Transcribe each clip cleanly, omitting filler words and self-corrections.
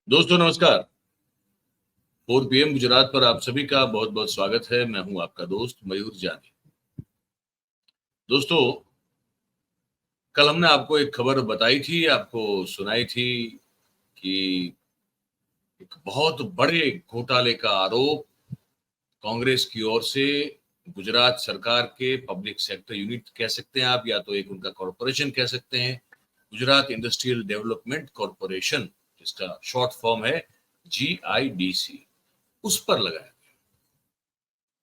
दोस्तों नमस्कार। 4 PM गुजरात पर आप सभी का बहुत बहुत स्वागत है। मैं हूं आपका दोस्त मयूर जानी। दोस्तों, कल हमने आपको एक खबर बताई थी, आपको सुनाई थी कि एक बहुत बड़े घोटाले का आरोप कांग्रेस की ओर से गुजरात सरकार के पब्लिक सेक्टर यूनिट कह सकते हैं आप, या तो एक उनका कॉरपोरेशन कह सकते हैं, गुजरात इंडस्ट्रियल डेवलपमेंट कॉरपोरेशन, जिसका शॉर्ट फॉर्म है GIDC, उस पर लगाया।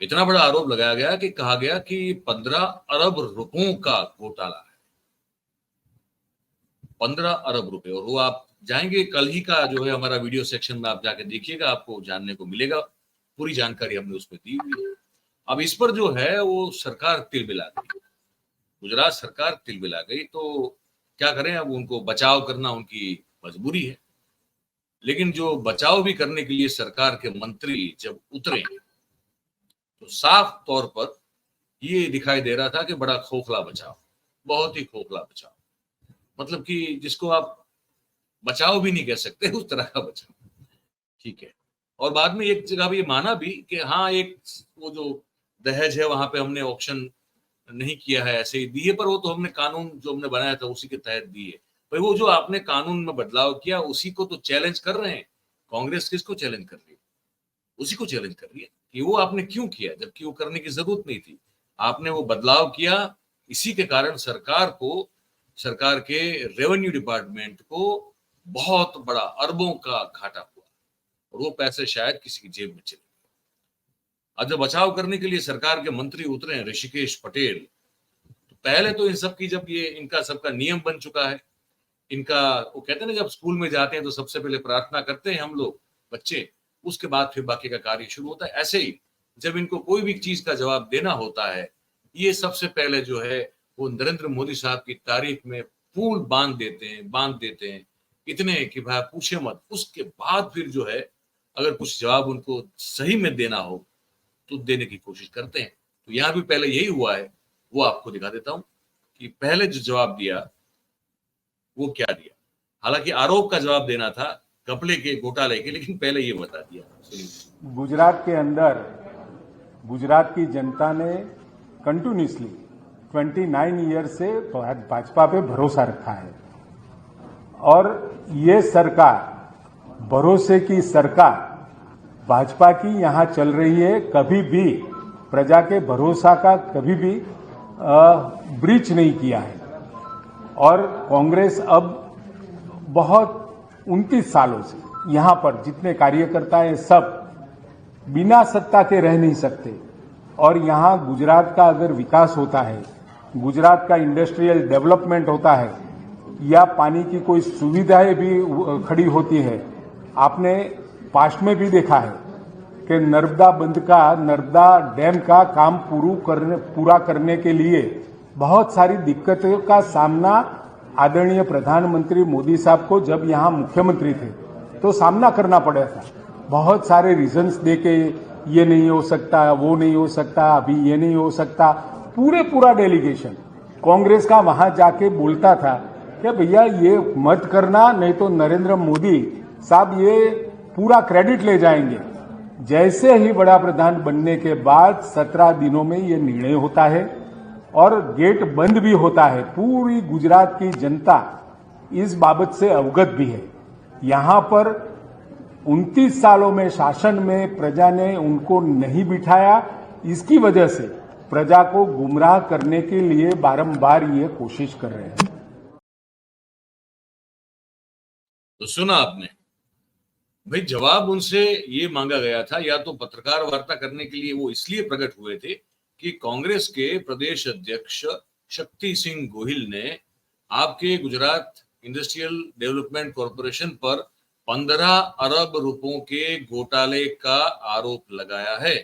इतना बड़ा आरोप लगाया गया कि कहा गया कि 15 अरब रुपयों का घोटाला है। 15 अरब रुपए। और वो आप जाएंगे, कल ही का जो है हमारा वीडियो सेक्शन में आप जाके देखिएगा, आपको जानने को मिलेगा। पूरी जानकारी हमने उसमें दी हुई है। अब इस पर जो है वो सरकार तिलमिला गई, गुजरात सरकार तिलमिला गई। तो क्या करें, अब उनको बचाव करना उनकी मजबूरी है। लेकिन जो बचाव भी करने के लिए सरकार के मंत्री जब उतरे, तो साफ तौर पर ये दिखाई दे रहा था कि बड़ा खोखला बचाव, बहुत ही खोखला बचाव, मतलब कि जिसको आप बचाव भी नहीं कह सकते, उस तरह का बचाव। ठीक है। और बाद में एक जगह भी ये माना भी कि हाँ, एक वो जो दहेज है वहां पे हमने ऑक्शन नहीं किया है, ऐसे ही दिए, पर वो तो हमने कानून जो हमने बनाया था उसी के तहत दिए। भाई, वो जो आपने कानून में बदलाव किया उसी को तो चैलेंज कर रहे हैं। कांग्रेस किसको चैलेंज कर रही है? उसी को चैलेंज कर रही है कि वो आपने क्यों किया, जबकि वो करने की जरूरत नहीं थी। आपने वो बदलाव किया, इसी के कारण सरकार को, सरकार के रेवेन्यू डिपार्टमेंट को बहुत बड़ा अरबों का घाटा हुआ, और वो पैसे शायद किसी की जेब में चले। अब जब बचाव करने के लिए सरकार के मंत्री उतरे हैं, ऋषिकेश पटेल, तो पहले तो इन सब की, जब ये इनका सबका नियम बन चुका है, इनका, वो कहते हैं ना, जब स्कूल में जाते हैं तो सबसे पहले प्रार्थना करते हैं हम लोग बच्चे, उसके बाद फिर बाकी का कार्य शुरू होता है। ऐसे ही जब इनको कोई भी चीज का जवाब देना होता है, ये सबसे पहले जो है वो नरेंद्र मोदी साहब की तारीफ में पुल बांध देते हैं इतने कि भाई पूछे मत। उसके बाद फिर जो है, अगर कुछ जवाब उनको सही में देना हो तो देने की कोशिश करते हैं। तो यहाँ भी पहले यही हुआ है, वो आपको दिखा देता हूं कि पहले जो जवाब दिया वो क्या दिया। हालांकि आरोप का जवाब देना था कपड़े के घोटाले के, लेकिन पहले ये बता दिया। गुजरात के अंदर गुजरात की जनता ने कंटिन्यूसली 29 ईयर से भाजपा पे भरोसा रखा है, और ये सरकार, भरोसे की सरकार भाजपा की यहां चल रही है। कभी भी प्रजा के भरोसा का कभी भी ब्रीच नहीं किया है। और कांग्रेस अब बहुत 29 सालों से यहां पर जितने कार्यकर्ता हैं सब बिना सत्ता के रह नहीं सकते। और यहां गुजरात का अगर विकास होता है, गुजरात का इंडस्ट्रियल डेवलपमेंट होता है, या पानी की कोई सुविधाएं भी खड़ी होती है। आपने पास्ट में भी देखा है कि नर्मदा डैम का काम पूरा करने के लिए बहुत सारी दिक्कतों का सामना आदरणीय प्रधानमंत्री मोदी साहब को, जब यहां मुख्यमंत्री थे, तो सामना करना पड़ा था। बहुत सारे रीजंस देके ये नहीं हो सकता, वो नहीं हो सकता, अभी ये नहीं हो सकता। पूरा डेलीगेशन कांग्रेस का वहां जाके बोलता था कि भैया ये मत करना, नहीं तो नरेंद्र मोदी साहब ये पूरा क्रेडिट ले जाएंगे। जैसे ही बड़ा प्रधान बनने के बाद 17 दिनों में ये निर्णय होता है और गेट बंद भी होता है। पूरी गुजरात की जनता इस बाबत से अवगत भी है। यहां पर 29 सालों में शासन में प्रजा ने उनको नहीं बिठाया। इसकी वजह से प्रजा को गुमराह करने के लिए बारंबार ये कोशिश कर रहे हैं। तो सुना आपने भाई, जवाब उनसे ये मांगा गया था, या तो पत्रकार वार्ता करने के लिए वो इसलिए प्रकट हुए थे कि कांग्रेस के प्रदेश अध्यक्ष शक्ति सिंह गोहिल ने आपके गुजरात इंडस्ट्रियल डेवलपमेंट कॉरपोरेशन पर 15 अरब रुपयों के घोटाले का आरोप लगाया है।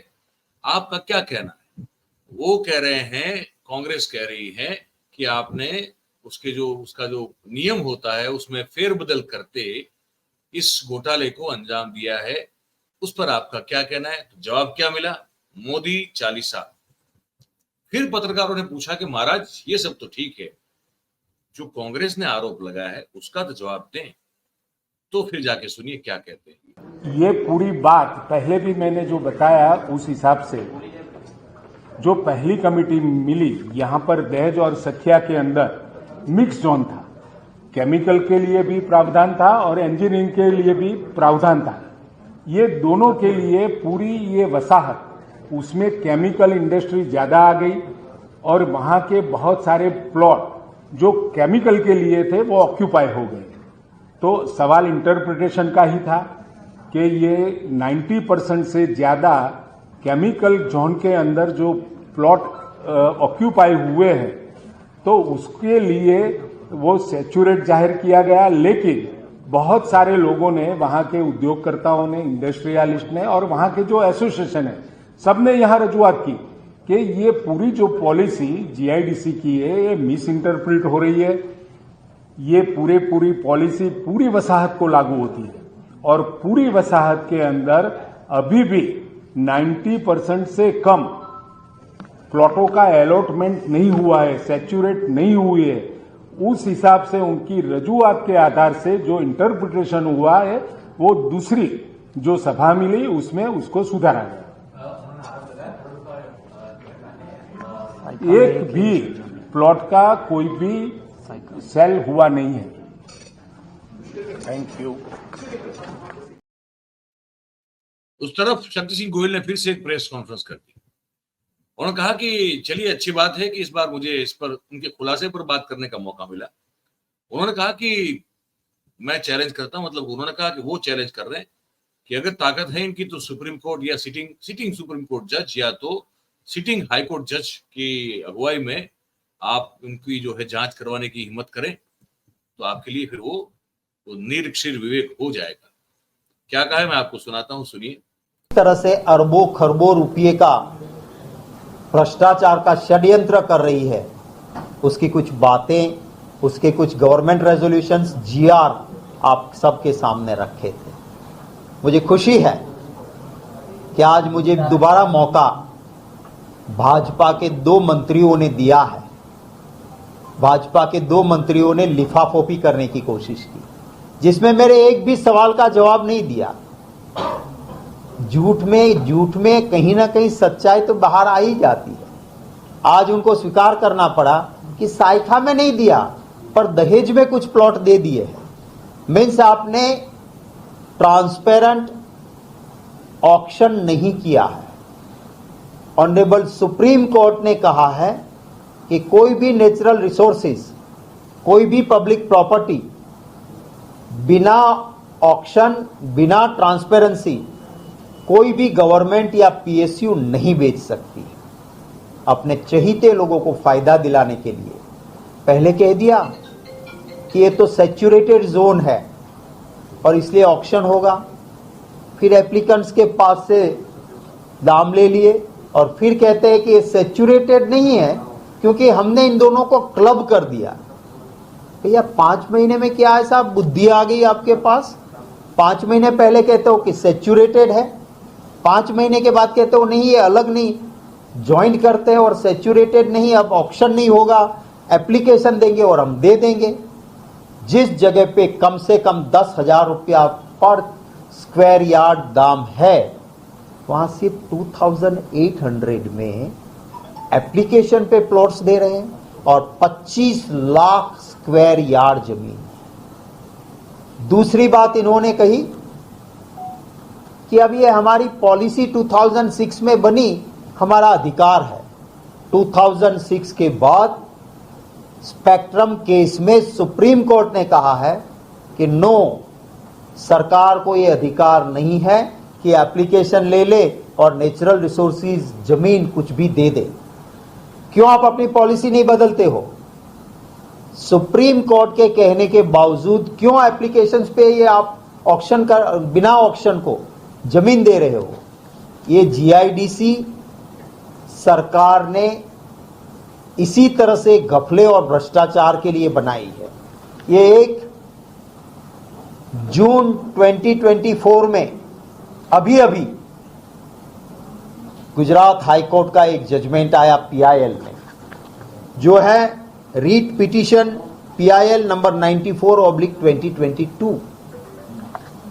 आपका क्या कहना है? वो कह रहे हैं, कांग्रेस कह रही है कि आपने उसका जो नियम होता है उसमें फेरबदल करते इस घोटाले को अंजाम दिया है। उस पर आपका क्या कहना है? तो जवाब क्या मिला? मोदी चालीसा। फिर पत्रकारों ने पूछा कि महाराज ये सब तो ठीक है, जो कांग्रेस ने आरोप लगाया है उसका तो जवाब दें। तो फिर जाके सुनिए क्या कहते हैं। ये पूरी बात पहले भी मैंने जो बताया उस हिसाब से जो पहली कमेटी मिली यहां पर दहेज और सखिया के अंदर मिक्स जोन था, केमिकल के लिए भी प्रावधान था और इंजीनियरिंग के लिए भी प्रावधान था। ये दोनों के लिए पूरी ये वसाहत, उसमें केमिकल इंडस्ट्री ज्यादा आ गई और वहां के बहुत सारे प्लॉट जो केमिकल के लिए थे वो ऑक्यूपाई हो गए। तो सवाल इंटरप्रिटेशन का ही था कि ये 90% से ज्यादा केमिकल जोन के अंदर जो प्लॉट ऑक्यूपाई हुए हैं तो उसके लिए वो सैचुरेट जाहिर किया गया, लेकिन बहुत सारे लोगों ने, वहां के उद्योगकर्ताओं ने, इंडस्ट्रियलिस्ट ने और वहां के जो एसोसिएशन है सबने यहां रजूआत की कि ये पूरी जो पॉलिसी जीआईडीसी की है ये मिस इंटरप्रिट हो रही है। ये पूरी पॉलिसी पूरी वसाहत को लागू होती है और पूरी वसाहत के अंदर अभी भी 90% से कम प्लॉटों का अलॉटमेंट नहीं हुआ है, सैचुरेट नहीं हुई है। उस हिसाब से उनकी रजूआत के आधार से जो इंटरप्रिटेशन हुआ है वो दूसरी जो सभा मिली उसमें उसको सुधारा गया। एक भी प्लॉट का कोई भी सेल हुआ नहीं है। Thank you. उस तरफ शक्ति सिंह गोयल ने फिर से एक प्रेस कॉन्फ्रेंस कर दी। उन्होंने कहा कि चलिए अच्छी बात है कि इस बार मुझे इस पर उनके खुलासे पर बात करने का मौका मिला। उन्होंने कहा कि मैं चैलेंज करता हूं, मतलब उन्होंने कहा कि वो चैलेंज कर रहे हैं कि अगर ताकत है इनकी तो सुप्रीम कोर्ट या सिटिंग सुप्रीम कोर्ट जज या तो सिटिंग हाई कोर्ट जज की अगुवाई में आप उनकी जो है जांच करवाने की हिम्मत करें तो आपके लिए फिर वो निरक्षीर विवेक हो जाएगा। क्या कहा है मैं आपको सुनाता हूं, सुनिए। इस तरह से अरबों खरबों रुपये का भ्रष्टाचार का षड्यंत्र कर रही है, उसकी कुछ बातें, उसके कुछ गवर्नमेंट रेजोल्यूशंस, जीआर आप सबके सामने रखे थे। मुझे खुशी है कि आज मुझे दोबारा मौका भाजपा के 2 मंत्रियों ने दिया है। भाजपा के 2 मंत्रियों ने लिफाफोपी करने की कोशिश की जिसमें मेरे एक भी सवाल का जवाब नहीं दिया। झूठ में कहीं ना कहीं सच्चाई तो बाहर आ ही जाती है। आज उनको स्वीकार करना पड़ा कि साइखा में नहीं दिया पर दहेज में कुछ प्लॉट दे दिए हैं। मीन्स आपने ट्रांसपेरेंट ऑक्शन नहीं किया है। ऑनरेबल सुप्रीम कोर्ट ने कहा है कि कोई भी नेचुरल रिसोर्सेज, कोई भी पब्लिक प्रॉपर्टी बिना ऑक्शन, बिना ट्रांसपेरेंसी कोई भी गवर्नमेंट या पीएसयू नहीं बेच सकती अपने चहीते लोगों को फायदा दिलाने के लिए। पहले कह दिया कि ये तो सैचुरेटेड जोन है और इसलिए ऑक्शन होगा, फिर एप्लीकेंट्स के पास से दाम ले लिए और फिर कहते हैं कि ये सैचुरेटेड नहीं है क्योंकि हमने इन दोनों को क्लब कर दिया। भैया 5 महीने में क्या ऐसा बुद्धि आ गई आपके पास? 5 महीने पहले कहते हो कि सैचुरेटेड है, 5 महीने के बाद कहते हो नहीं ये अलग नहीं, ज्वाइन करते हैं और सैचुरेटेड नहीं, अब ऑक्शन नहीं होगा, एप्लीकेशन देंगे और हम दे देंगे। जिस जगह पे कम से कम 10,000 रुपया पर स्क्वायर यार्ड दाम है वहां सिर्फ 2800 में एप्लीकेशन पे प्लॉट्स दे रहे हैं और 25 लाख स्क्वायर यार्ड जमीन। दूसरी बात इन्होंने कही कि अब ये हमारी पॉलिसी 2006 में बनी, हमारा अधिकार है। 2006 के बाद स्पेक्ट्रम केस में सुप्रीम कोर्ट ने कहा है कि नो, सरकार को ये अधिकार नहीं है कि एप्लीकेशन ले ले और नेचुरल रिसोर्सेज जमीन कुछ भी दे दे। क्यों आप अपनी पॉलिसी नहीं बदलते हो? सुप्रीम कोर्ट के कहने के बावजूद क्यों एप्लीकेशंस पे ये आप ऑक्शन का, बिना ऑक्शन को जमीन दे रहे हो? ये जीआईडीसी सरकार ने इसी तरह से घपले और भ्रष्टाचार के लिए बनाई है। ये एक जून 2024 में अभी गुजरात हाईकोर्ट का एक जजमेंट आया पीआईएल में, जो है रीट पिटीशन पीआईएल नंबर 94/2022।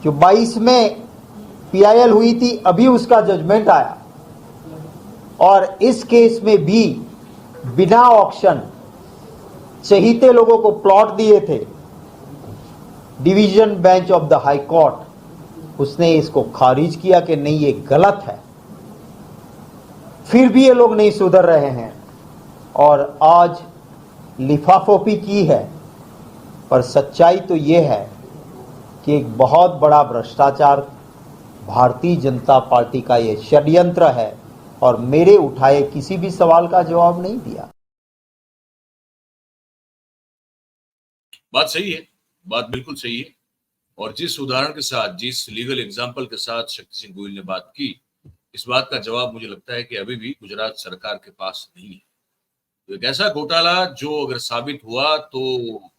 जो 22 में पीआईएल हुई थी, अभी उसका जजमेंट आया और इस केस में भी बिना ऑक्शन चहीते लोगों को प्लॉट दिए थे, division bench of the high court उसने इसको खारिज किया कि नहीं, ये गलत है। फिर भी ये लोग नहीं सुधर रहे हैं और आज लिफाफोपी की है, पर सच्चाई तो ये है कि एक बहुत बड़ा भ्रष्टाचार भारतीय जनता पार्टी का ये षड्यंत्र है और मेरे उठाए किसी भी सवाल का जवाब नहीं दिया। बात सही है, बात बिल्कुल सही है। और जिस उदाहरण के साथ, जिस लीगल एग्जाम्पल के साथ शक्ति सिंह गोयल ने बात की, इस बात का जवाब मुझे लगता है कि अभी भी गुजरात सरकार के पास नहीं है। तो एक ऐसा घोटाला जो अगर साबित हुआ तो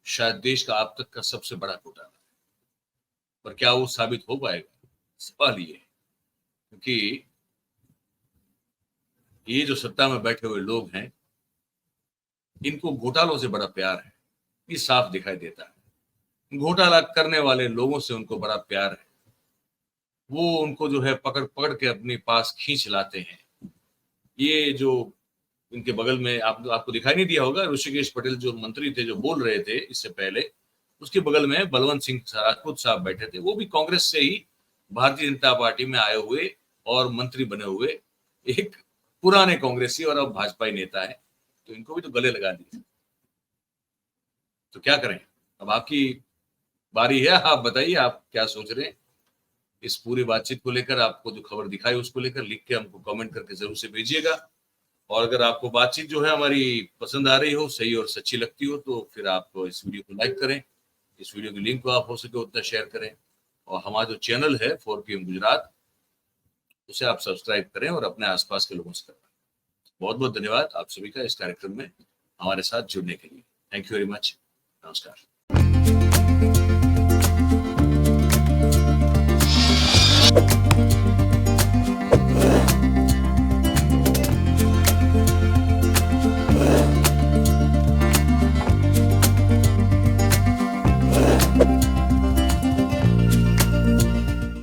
शायद देश का अब तक का सबसे बड़ा घोटाला है, पर क्या वो साबित हो पाएगा, सवाल ये है। क्योंकि ये जो सत्ता में बैठे हुए लोग हैं, इनको घोटालों से बड़ा प्यार है, ये साफ दिखाई देता है। घोटाला करने वाले लोगों से उनको बड़ा प्यार है, वो उनको जो है पकड़ पकड़ के अपने पास खींच लाते हैं। ये जो इनके बगल में आपको दिखाई नहीं दिया होगा, ऋषिकेश पटेल जो मंत्री थे, जो बोल रहे थे इससे पहले, उसके बगल में बलवंत सिंह राजपूत साहब बैठे थे। वो भी कांग्रेस से ही भारतीय जनता पार्टी में आए हुए और मंत्री बने हुए एक पुराने कांग्रेसी और अब भाजपा नेता है। तो इनको भी तो गले लगा दिए। तो क्या करें, अब आपकी बारी है, आप बताइए आप क्या सोच रहे हैं इस पूरी बातचीत को लेकर। आपको जो खबर दिखाई उसको लेकर लिख के हमको कमेंट करके जरूर से भेजिएगा। और अगर आपको बातचीत जो है हमारी पसंद आ रही हो, सही और सच्ची लगती हो, तो फिर आप इस वीडियो को लाइक करें, इस वीडियो की लिंक को आप हो सके उतना शेयर करें, और हमारा जो चैनल है 4PM गुजरात, उसे आप सब्सक्राइब करें और अपने आसपास के लोगों से करें। बहुत बहुत धन्यवाद आप सभी का इस कार्यक्रम में हमारे साथ जुड़ने के लिए। Thank you very much. नमस्कार।